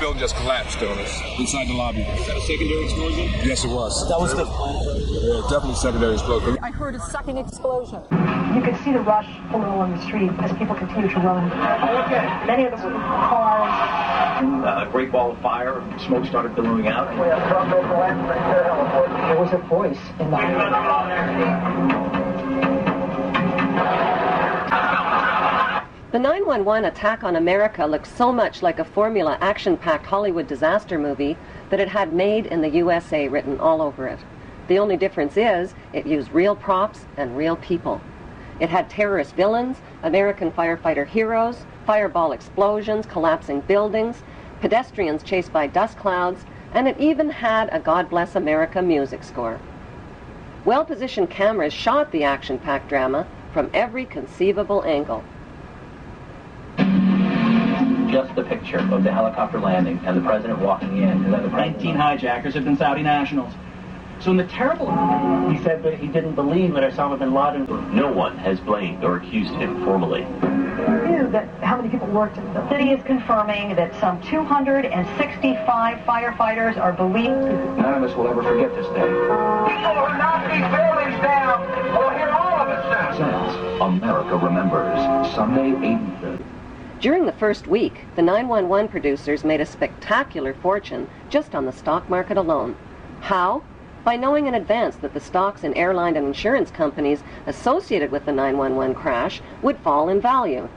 building just collapsed on us inside the lobby. Is that a secondary explosion? Yes, it was. That was definitely secondary explosion. I heard a second explosion. You could see the rush a little on the street as people continue to run. Many of them were cars. A great ball of fire, smoke started billowing out. There was a voice in the The 9/11 attack on America looked so much like a formula action-packed Hollywood disaster movie that it had "Made in the USA" written all over it. The only difference is it used real props and real people. It had terrorist villains, American firefighter heroes, fireball explosions, collapsing buildings, pedestrians chased by dust clouds, and it even had a God Bless America music score. Well-positioned cameras shot the action-packed drama from every conceivable angle. Just the picture of the helicopter landing and the president walking in, and then the 19 hijackers have been Saudi nationals. So in the terrible... He said that he didn't believe that Osama bin Laden... No one has blamed or accused him formally. knew that how many people worked in the city is confirming that some 265 firefighters are believed. None of us will ever forget this day. People who knock these buildings down will hear all of us now. Since America remembers Sunday, 83rd. During the first week, the 911 producers made a spectacular fortune just on the stock market alone. How? By knowing in advance that the stocks in airline and insurance companies associated with the 911 crash would fall in value.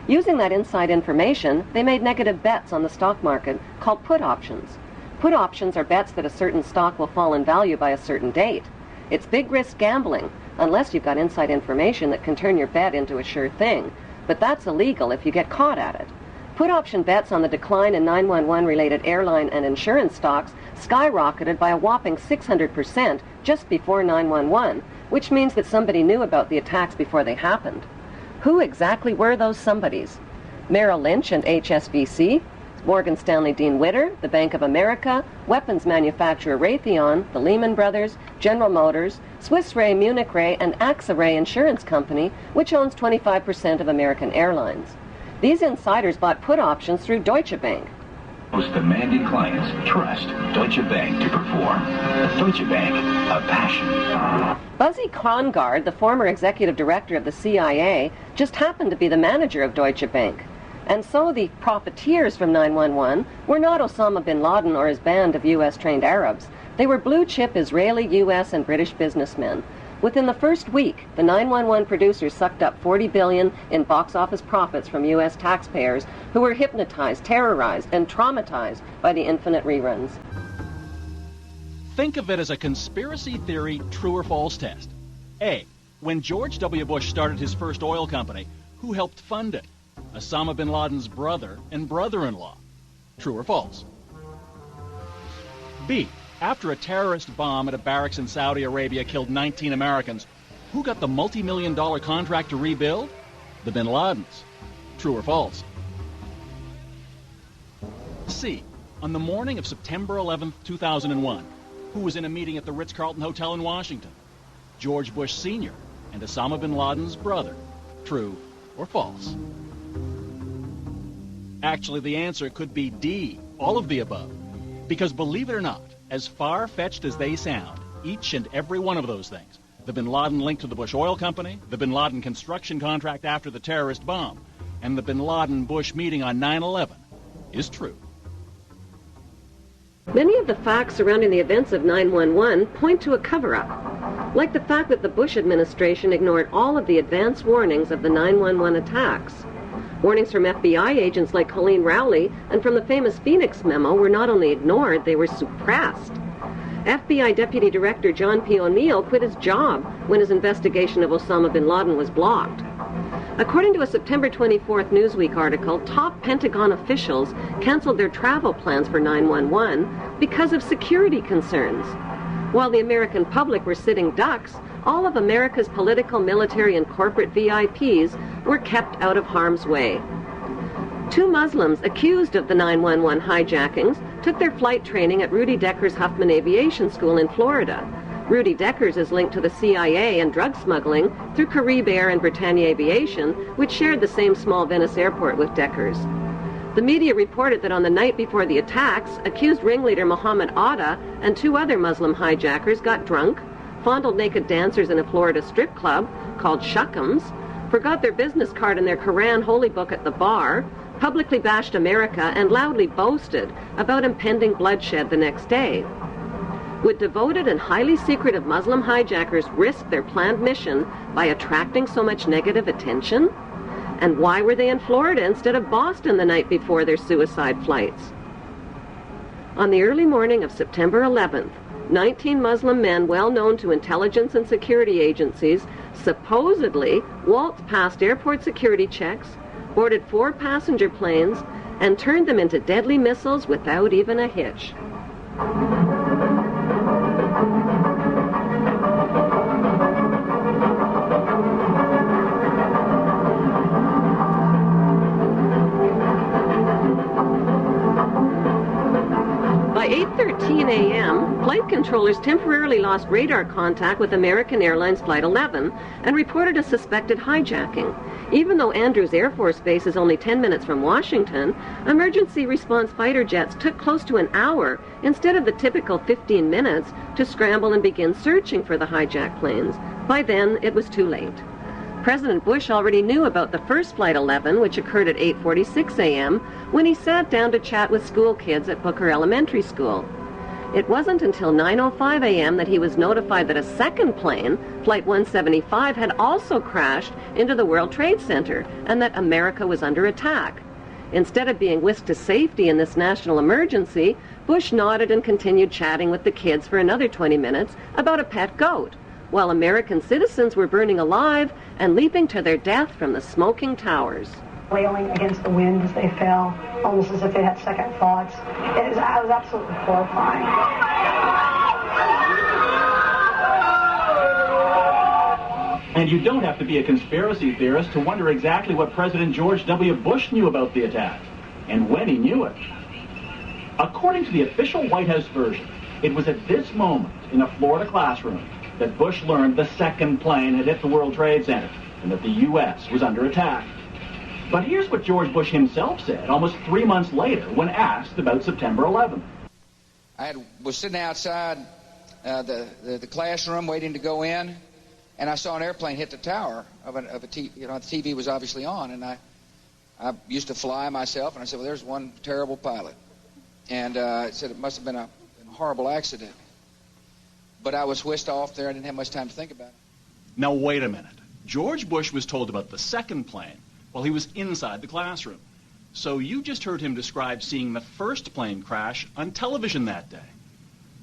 Using that inside information, they made negative bets on the stock market called put options. Put options are bets that a certain stock will fall in value by a certain date. It's big risk gambling, unless you've got inside information that can turn your bet into a sure thing. But that's illegal if you get caught at it. Put option bets on the decline in 911-related airline and insurance stocks skyrocketed by a whopping 600% just before 911, which means that somebody knew about the attacks before they happened. Who exactly were those somebodies? Merrill Lynch and HSBC, Morgan Stanley Dean Witter, the Bank of America, weapons manufacturer Raytheon, the Lehman Brothers, General Motors, Swiss Re, Munich Re, and AXA Re Insurance Company, which owns 25% of American Airlines. These insiders bought put options through Deutsche Bank. Most demanding clients trust Deutsche Bank to perform. Deutsche Bank, a passion. Buzzy Krongard, the former executive director of the CIA, just happened to be the manager of Deutsche Bank. And so the profiteers from 911 were not Osama bin Laden or his band of U.S.-trained Arabs. They were blue-chip Israeli, U.S., and British businessmen. Within the first week, the 911 producers sucked up $40 billion in box office profits from U.S. taxpayers who were hypnotized, terrorized, and traumatized by the infinite reruns. Think of it as a conspiracy theory true or false test. A. When George W. Bush started his first oil company, who helped fund it? Osama bin Laden's brother and brother-in-law. True or false? B. After a terrorist bomb at a barracks in Saudi Arabia killed 19 Americans, who got the multi-million-dollar contract to rebuild? The bin Ladens. True or false? C. On the morning of September 11, 2001, who was in a meeting at the Ritz-Carlton Hotel in Washington? George Bush Sr. and Osama bin Laden's brother. True or false? Actually, the answer could be D, all of the above. Because believe it or not, as far-fetched as they sound, each and every one of those things, the bin Laden link to the Bush Oil Company, the bin Laden construction contract after the terrorist bomb, and the bin Laden-Bush meeting on 9/11, is true. Many of the facts surrounding the events of 9/11 point to a cover-up, like the fact that the Bush administration ignored all of the advance warnings of the 9/11 attacks. Warnings from FBI agents like Colleen Rowley and from the famous Phoenix memo were not only ignored, they were suppressed. FBI Deputy Director John P. O'Neill quit his job when his investigation of Osama bin Laden was blocked. According to a September 24th Newsweek article, top Pentagon officials canceled their travel plans for 9/11 because of security concerns. While the American public were sitting ducks, all of America's political, military, and corporate VIPs were kept out of harm's way. 2 Muslims accused of the 911 hijackings took their flight training at Rudy Decker's Huffman Aviation School in Florida. Rudy Decker's is linked to the CIA and drug smuggling through Carib Air and Britannia Aviation, which shared the same small Venice airport with Decker's. The media reported that on the night before the attacks, accused ringleader Muhammad Atta and 2 other Muslim hijackers got drunk, fondled naked dancers in a Florida strip club called Shuckums, forgot their business card and their Quran holy book at the bar, publicly bashed America, and loudly boasted about impending bloodshed the next day. Would devoted and highly secretive Muslim hijackers risk their planned mission by attracting so much negative attention? And why were they in Florida instead of Boston the night before their suicide flights? On the early morning of September 11th, 19 Muslim men well known to intelligence and security agencies supposedly waltzed past airport security checks, boarded 4 passenger planes, and turned them into deadly missiles without even a hitch. By 8:13 a.m., flight controllers temporarily lost radar contact with American Airlines Flight 11 and reported a suspected hijacking. Even though Andrews Air Force Base is only 10 minutes from Washington, emergency response fighter jets took close to an hour instead of the typical 15 minutes to scramble and begin searching for the hijacked planes. By then, it was too late. President Bush already knew about the first Flight 11, which occurred at 8:46 a.m., when he sat down to chat with school kids at Booker Elementary School. It wasn't until 9:05 a.m. that he was notified that a second plane, Flight 175, had also crashed into the World Trade Center and that America was under attack. Instead of being whisked to safety in this national emergency, Bush nodded and continued chatting with the kids for another 20 minutes about a pet goat, while American citizens were burning alive and leaping to their death from the smoking towers. Wailing against the wind as they fell, almost as if they had second thoughts. It was absolutely horrifying. And you don't have to be a conspiracy theorist to wonder exactly what President George W. Bush knew about the attack, and when he knew it. According to the official White House version, it was at this moment in a Florida classroom that Bush learned the second plane had hit the World Trade Center and that the U.S. was under attack. But here's what George Bush himself said almost 3 months later when asked about September 11th. I was sitting outside the classroom waiting to go in, and I saw an airplane hit the tower of a TV. You know, the TV was obviously on, and I used to fly myself, and I said, well, there's one terrible pilot. And it said it must have been a horrible accident. But I was whisked off there. I didn't have much time to think about it. Now, wait a minute. George Bush was told about the second plane while he was inside the classroom. So you just heard him describe seeing the first plane crash on television that day.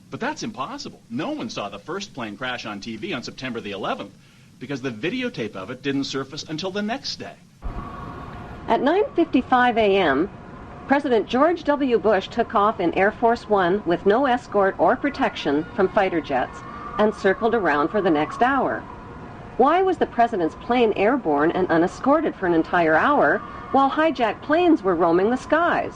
But that's impossible. No one saw the first plane crash on TV on September the 11th because the videotape of it didn't surface until the next day. At 9:55 a.m., President George W. Bush took off in Air Force One with no escort or protection from fighter jets and circled around for the next hour. Why was the president's plane airborne and unescorted for an entire hour while hijacked planes were roaming the skies?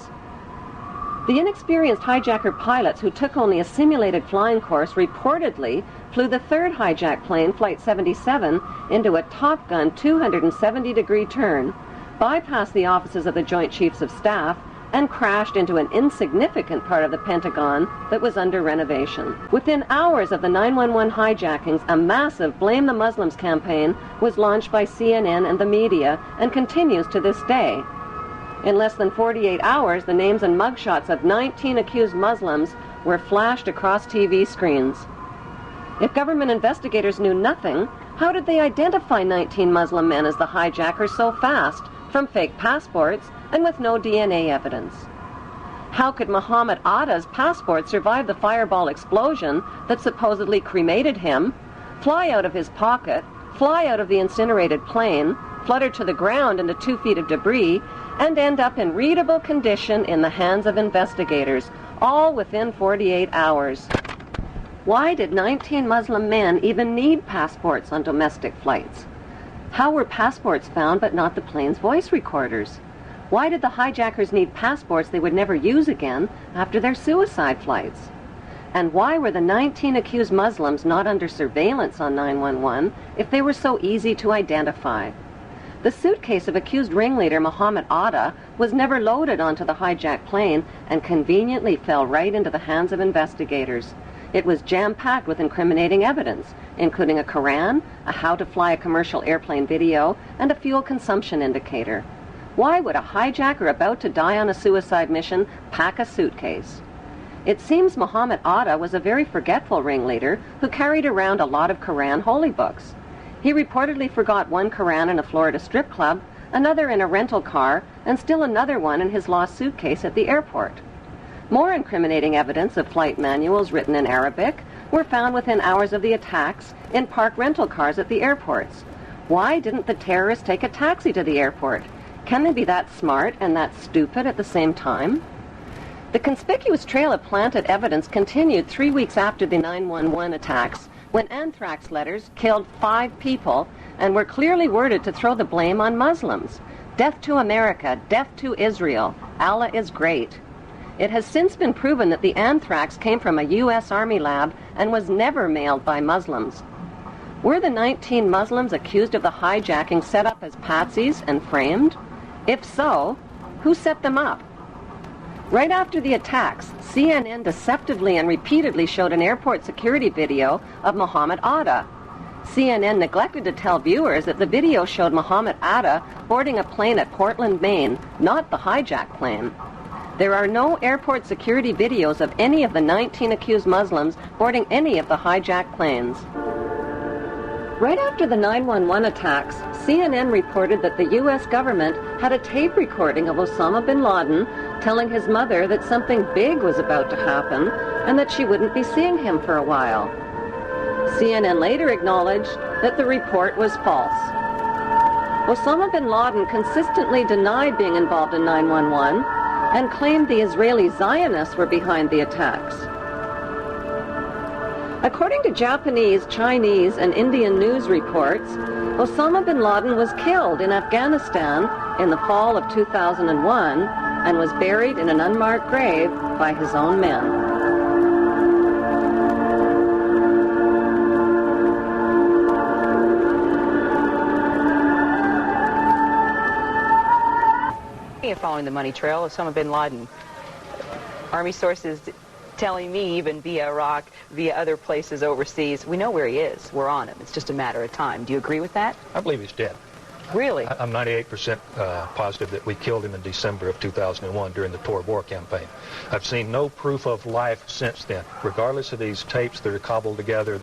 The inexperienced hijacker pilots who took only a simulated flying course reportedly flew the third hijacked plane, Flight 77, into a Top Gun 270-degree turn, bypassed the offices of the Joint Chiefs of Staff, and crashed into an insignificant part of the Pentagon that was under renovation. Within hours of the 911 hijackings, a massive Blame the Muslims campaign was launched by CNN and the media and continues to this day. In less than 48 hours, the names and mugshots of 19 accused Muslims were flashed across TV screens. If government investigators knew nothing, how did they identify 19 Muslim men as the hijackers so fast, from fake passports and with no DNA evidence? How could Muhammad Atta's passport survive the fireball explosion that supposedly cremated him, fly out of his pocket, fly out of the incinerated plane, flutter to the ground into 2 feet of debris, and end up in readable condition in the hands of investigators, all within 48 hours? Why did 19 Muslim men even need passports on domestic flights? How were passports found but not the plane's voice recorders? Why did the hijackers need passports they would never use again after their suicide flights? And why were the 19 accused Muslims not under surveillance on 911 if they were so easy to identify? The suitcase of accused ringleader Mohammed Atta was never loaded onto the hijacked plane and conveniently fell right into the hands of investigators. It was jam-packed with incriminating evidence, including a Quran, a how to fly a commercial airplane video, and a fuel consumption indicator. Why would a hijacker about to die on a suicide mission pack a suitcase? It seems Mohammed Atta was a very forgetful ringleader who carried around a lot of Quran holy books. He reportedly forgot one Quran in a Florida strip club, another in a rental car, and still another one in his lost suitcase at the airport. More incriminating evidence of flight manuals written in Arabic were found within hours of the attacks in parked rental cars at the airports. Why didn't the terrorists take a taxi to the airport? Can they be that smart and that stupid at the same time? The conspicuous trail of planted evidence continued 3 weeks after the 9/11 attacks, when anthrax letters killed 5 people and were clearly worded to throw the blame on Muslims. Death to America, death to Israel, Allah is great. It has since been proven that the anthrax came from a U.S. Army lab and was never mailed by Muslims. Were the 19 Muslims accused of the hijacking set up as patsies and framed? If so, who set them up? Right after the attacks, CNN deceptively and repeatedly showed an airport security video of Mohammed Atta. CNN neglected to tell viewers that the video showed Mohammed Atta boarding a plane at Portland, Maine, not the hijacked plane. There are no airport security videos of any of the 19 accused Muslims boarding any of the hijacked planes. Right after the 9/11 attacks, CNN reported that the U.S. government had a tape recording of Osama bin Laden telling his mother that something big was about to happen and that she wouldn't be seeing him for a while. CNN later acknowledged that the report was false. Osama bin Laden consistently denied being involved in 9/11 and claimed the Israeli Zionists were behind the attacks. According to Japanese, Chinese, and Indian news reports, Osama bin Laden was killed in Afghanistan in the fall of 2001 and was buried in an unmarked grave by his own men. You're following the money trail of Osama bin Laden. Army sources telling me, even via Iraq, via other places overseas, we know where he is. We're on him. It's just a matter of time. Do you agree with that? I believe he's dead. Really? I'm 98% positive that we killed him in December of 2001 during the Tor War campaign. I've seen no proof of life since then, regardless of these tapes that are cobbled together.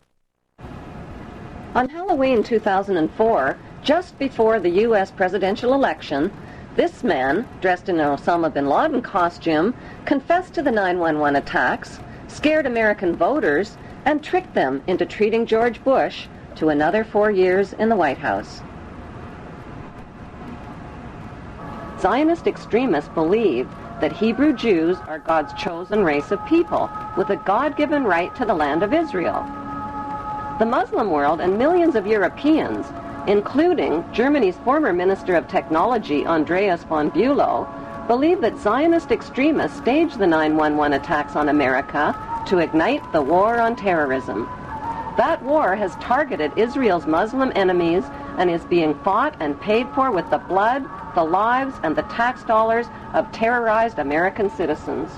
On Halloween 2004, just before the U.S. presidential election, this man, dressed in an Osama bin Laden costume, confessed to the 9/11 attacks, scared American voters, and tricked them into treating George Bush to another 4 years in the White House. Zionist extremists believe that Hebrew Jews are God's chosen race of people with a God-given right to the land of Israel. The Muslim world and millions of Europeans, including Germany's former Minister of Technology, Andreas von Bülow, believe that Zionist extremists staged the 9/11 attacks on America to ignite the war on terrorism. That war has targeted Israel's Muslim enemies and is being fought and paid for with the blood, the lives, and the tax dollars of terrorized American citizens.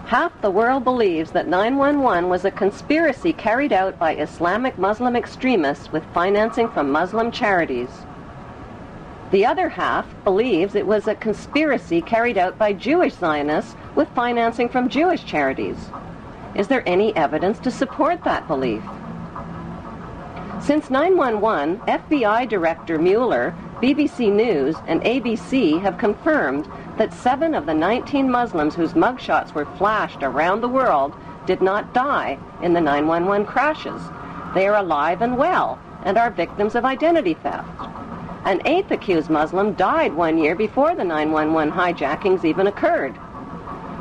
Half the world believes that 9/11 was a conspiracy carried out by Islamic Muslim extremists with financing from Muslim charities. The other half believes it was a conspiracy carried out by Jewish Zionists with financing from Jewish charities. Is there any evidence to support that belief? Since 9/11, FBI Director Mueller, BBC News, and ABC have confirmed that 7 of the 19 Muslims whose mugshots were flashed around the world did not die in the 9/11 crashes. They are alive and well and are victims of identity theft. An 8th accused Muslim died 1 year before the 911 hijackings even occurred.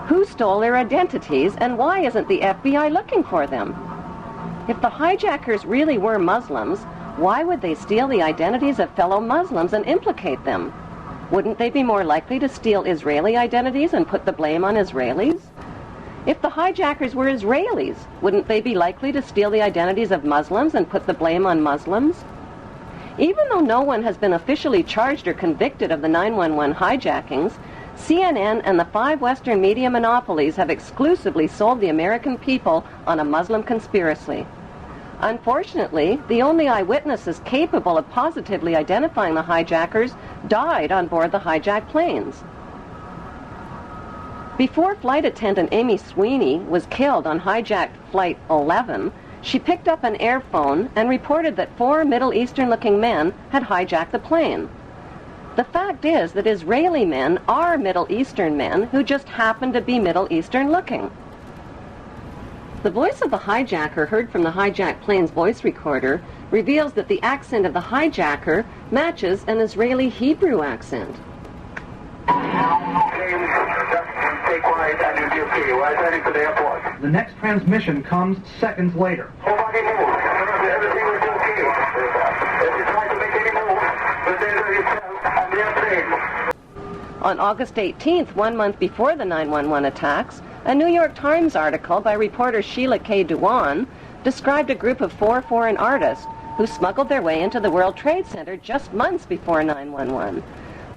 Who stole their identities, and why isn't the FBI looking for them? If the hijackers really were Muslims, why would they steal the identities of fellow Muslims and implicate them? Wouldn't they be more likely to steal Israeli identities and put the blame on Israelis? If the hijackers were Israelis, wouldn't they be likely to steal the identities of Muslims and put the blame on Muslims? Even though no one has been officially charged or convicted of the 911 hijackings, CNN and the 5 Western media monopolies have exclusively sold the American people on a Muslim conspiracy. Unfortunately, the only eyewitnesses capable of positively identifying the hijackers died on board the hijacked planes. Before flight attendant Amy Sweeney was killed on hijacked Flight 11, she picked up an airphone and reported that 4 Middle Eastern-looking men had hijacked the plane. The fact is that Israeli men are Middle Eastern men who just happen to be Middle Eastern-looking. The voice of the hijacker heard from the hijacked plane's voice recorder reveals that the accent of the hijacker matches an Israeli Hebrew accent. The next transmission comes seconds later. On August 18th, 1 month before the 911 attacks, a New York Times article by reporter Sheila K. Dewan described a group of 4 foreign artists who smuggled their way into the World Trade Center just months before 911.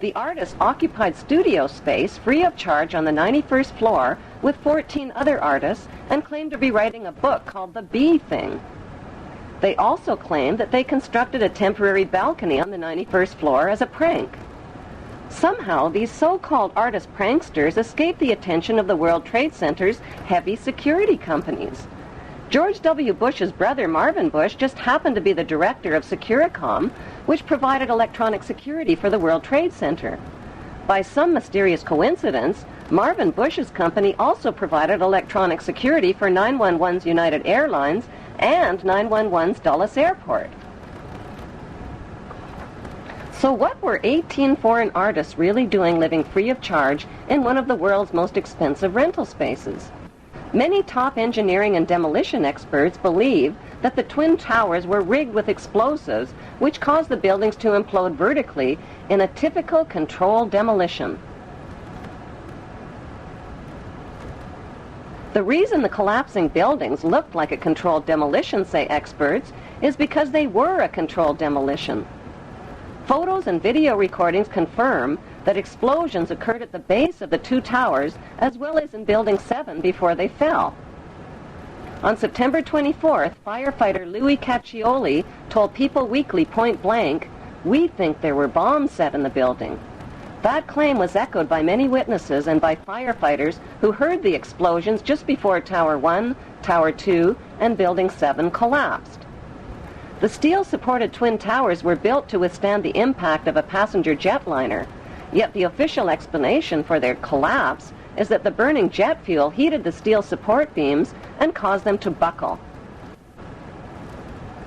The artists occupied studio space free of charge on the 91st floor with 14 other artists and claimed to be writing a book called The Bee Thing. They also claimed that they constructed a temporary balcony on the 91st floor as a prank. Somehow, these so-called artist pranksters escaped the attention of the World Trade Center's heavy security companies. George W. Bush's brother, Marvin Bush, just happened to be the director of Securicom, which provided electronic security for the World Trade Center. By some mysterious coincidence, Marvin Bush's company also provided electronic security for 911's United Airlines and 911's Dulles Airport. So what were 18 foreign artists really doing living free of charge in one of the world's most expensive rental spaces? Many top engineering and demolition experts believe that the Twin Towers were rigged with explosives which caused the buildings to implode vertically in a typical controlled demolition. The reason the collapsing buildings looked like a controlled demolition, say experts, is because they were a controlled demolition. Photos and video recordings confirm that explosions occurred at the base of the 2 towers as well as in Building 7 before they fell. On September 24th, firefighter Louis Caccioli told People Weekly point blank, "We think there were bombs set in the building." That claim was echoed by many witnesses and by firefighters who heard the explosions just before Tower 1, Tower 2, and Building 7 collapsed. The steel-supported Twin Towers were built to withstand the impact of a passenger jetliner, yet the official explanation for their collapse is that the burning jet fuel heated the steel support beams and caused them to buckle.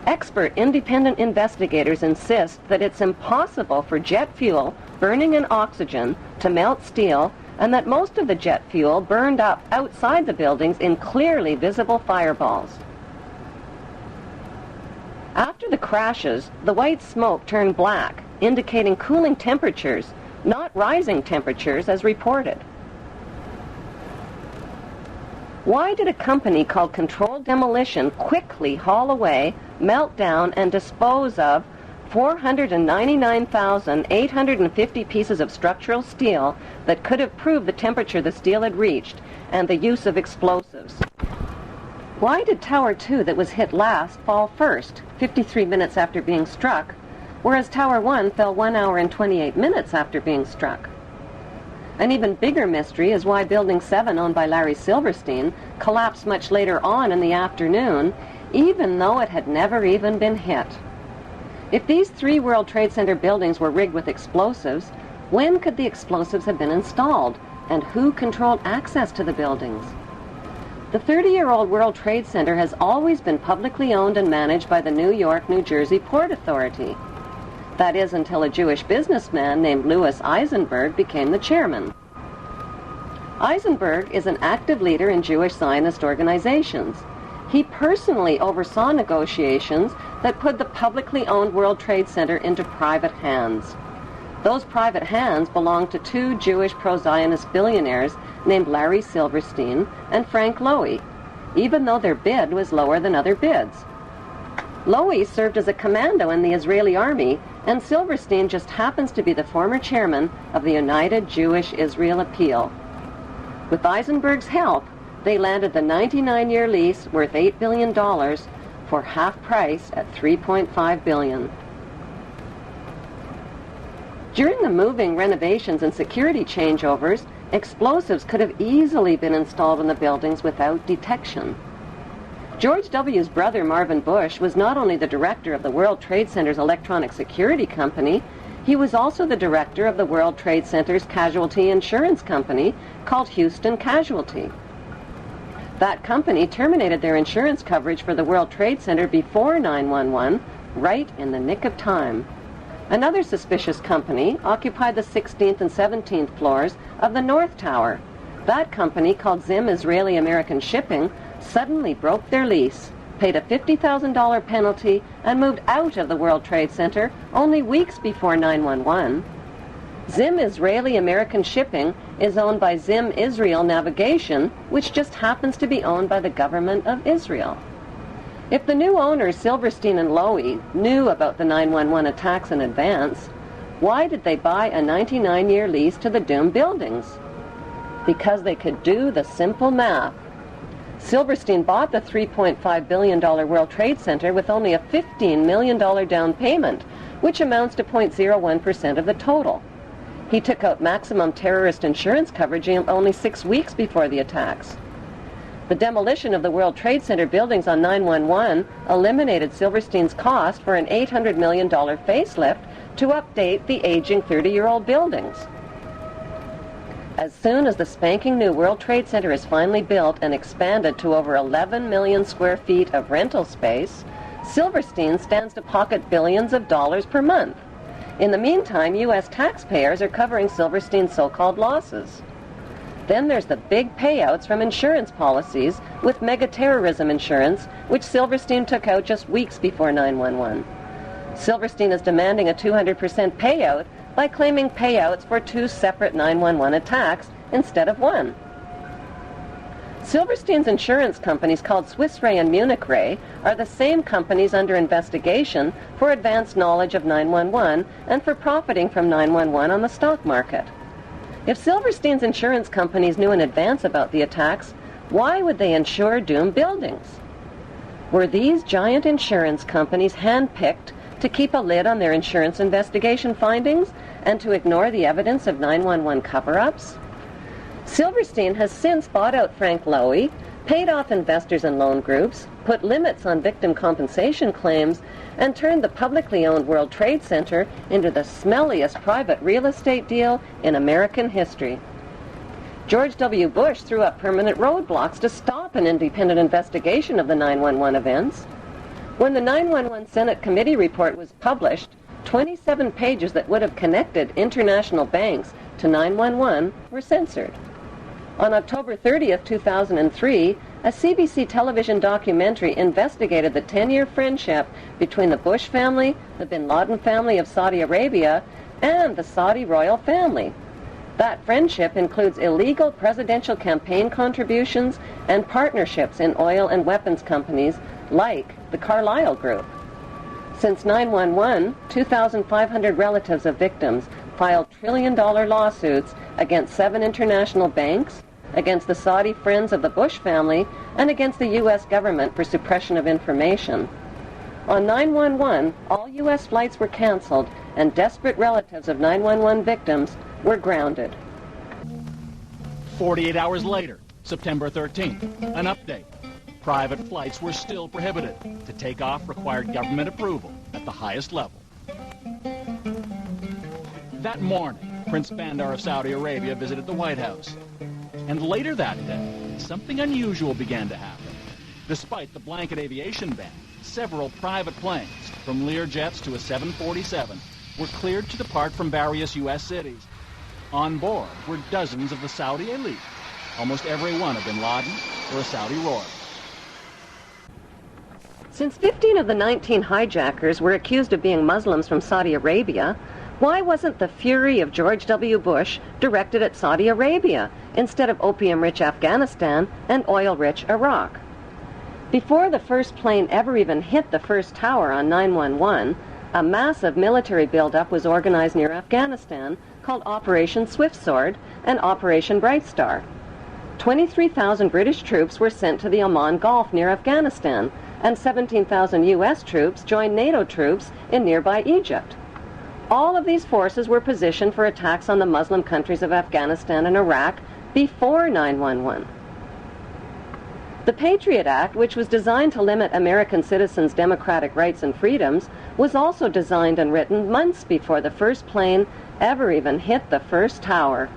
Expert independent investigators insist that it's impossible for jet fuel burning in oxygen to melt steel, and that most of the jet fuel burned up outside the buildings in clearly visible fireballs. After the crashes, the white smoke turned black, indicating cooling temperatures, not rising temperatures as reported. Why did a company called Controlled Demolition quickly haul away, melt down, and dispose of 499,850 pieces of structural steel that could have proved the temperature the steel had reached and the use of explosives? Why did Tower 2 that was hit last fall first, 53 minutes after being struck, whereas Tower 1 fell 1 hour and 28 minutes after being struck? An even bigger mystery is why Building 7, owned by Larry Silverstein, collapsed much later on in the afternoon, even though it had never even been hit. If these 3 World Trade Center buildings were rigged with explosives, when could the explosives have been installed, and who controlled access to the buildings? The 30-year-old World Trade Center has always been publicly owned and managed by the New York, New Jersey Port Authority. That is, until a Jewish businessman named Louis Eisenberg became the chairman. Eisenberg is an active leader in Jewish Zionist organizations. He personally oversaw negotiations that put the publicly owned World Trade Center into private hands. Those private hands belonged to two Jewish pro-Zionist billionaires named Larry Silverstein and Frank Lowy, even though their bid was lower than other bids. Lowy served as a commando in the Israeli army, and Silverstein just happens to be the former chairman of the United Jewish Israel Appeal. With Eisenberg's help, they landed the 99-year lease worth $8 billion for half price at $3.5 billion. During the moving, renovations, and security changeovers, explosives could have easily been installed in the buildings without detection. George W.'s brother, Marvin Bush, was not only the director of the World Trade Center's electronic security company, he was also the director of the World Trade Center's casualty insurance company called Houston Casualty. That company terminated their insurance coverage for the World Trade Center before 9/11, right in the nick of time. Another suspicious company occupied the 16th and 17th floors of the North Tower. That company, called Zim Israeli American Shipping, suddenly broke their lease, paid a $50,000 penalty, and moved out of the World Trade Center only weeks before 9/11. Zim Israeli American Shipping is owned by Zim Israel Navigation, which just happens to be owned by the government of Israel. If the new owners, Silverstein and Lowy, knew about the 9/11 attacks in advance, why did they buy a 99-year lease to the doomed buildings? Because they could do the simple math. Silverstein bought the $3.5 billion World Trade Center with only a $15 million down payment, which amounts to 0.01% of the total. He took out maximum terrorist insurance coverage only 6 weeks before the attacks. The demolition of the World Trade Center buildings on 9/11 eliminated Silverstein's cost for an $800 million facelift to update the aging 30-year-old buildings. As soon as the spanking new World Trade Center is finally built and expanded to over 11 million square feet of rental space, Silverstein stands to pocket billions of dollars per month. In the meantime, U.S. taxpayers are covering Silverstein's so-called losses. Then there's the big payouts from insurance policies with mega-terrorism insurance, which Silverstein took out just weeks before 9/11. Silverstein is demanding a 200% payout by claiming payouts for 2 separate 9/11 attacks instead of one. Silverstein's insurance companies, called Swiss Re and Munich Re, are the same companies under investigation for advanced knowledge of 9/11 and for profiting from 9/11 on the stock market. If Silverstein's insurance companies knew in advance about the attacks, why would they insure doomed buildings? Were these giant insurance companies handpicked to keep a lid on their insurance investigation findings and to ignore the evidence of 9/11 cover-ups? Silverstein has since bought out Frank Lowy, paid off investors and loan groups, put limits on victim compensation claims, and turned the publicly owned World Trade Center into the smelliest private real estate deal in American history. George W. Bush threw up permanent roadblocks to stop an independent investigation of the 9/11 events. When the 9/11 Senate Committee report was published, 27 pages that would have connected international banks to 9/11 were censored. On October 30th, 2003, a CBC television documentary investigated the 10-year friendship between the Bush family, the bin Laden family of Saudi Arabia, and the Saudi royal family. That friendship includes illegal presidential campaign contributions and partnerships in oil and weapons companies like the Carlyle Group. Since 9/11, 2,500 relatives of victims filed trillion-dollar lawsuits against 7 international banks, against the Saudi friends of the Bush family, and against the U.S. government for suppression of information. On 9/11, all U.S. flights were canceled, and desperate relatives of 9/11 victims were grounded. 48 hours later, September 13th, an update. Private flights were still prohibited. To take off required government approval at the highest level. That morning, Prince Bandar of Saudi Arabia visited the White House. And later that day, something unusual began to happen. Despite the blanket aviation ban, several private planes, from Lear jets to a 747, were cleared to depart from various U.S. cities. On board were dozens of the Saudi elite, almost every one of bin Laden or a Saudi royal. Since 15 of the 19 hijackers were accused of being Muslims from Saudi Arabia, why wasn't the fury of George W. Bush directed at Saudi Arabia instead of opium-rich Afghanistan and oil-rich Iraq? Before the first plane ever even hit the first tower on 9/11, a massive military buildup was organized near Afghanistan called Operation Swift Sword and Operation Bright Star. 23,000 British troops were sent to the Oman Gulf near Afghanistan, and 17,000 U.S. troops joined NATO troops in nearby Egypt. All of these forces were positioned for attacks on the Muslim countries of Afghanistan and Iraq before 9/11. The Patriot Act, which was designed to limit American citizens' democratic rights and freedoms, was also designed and written months before the first plane ever even hit the first tower.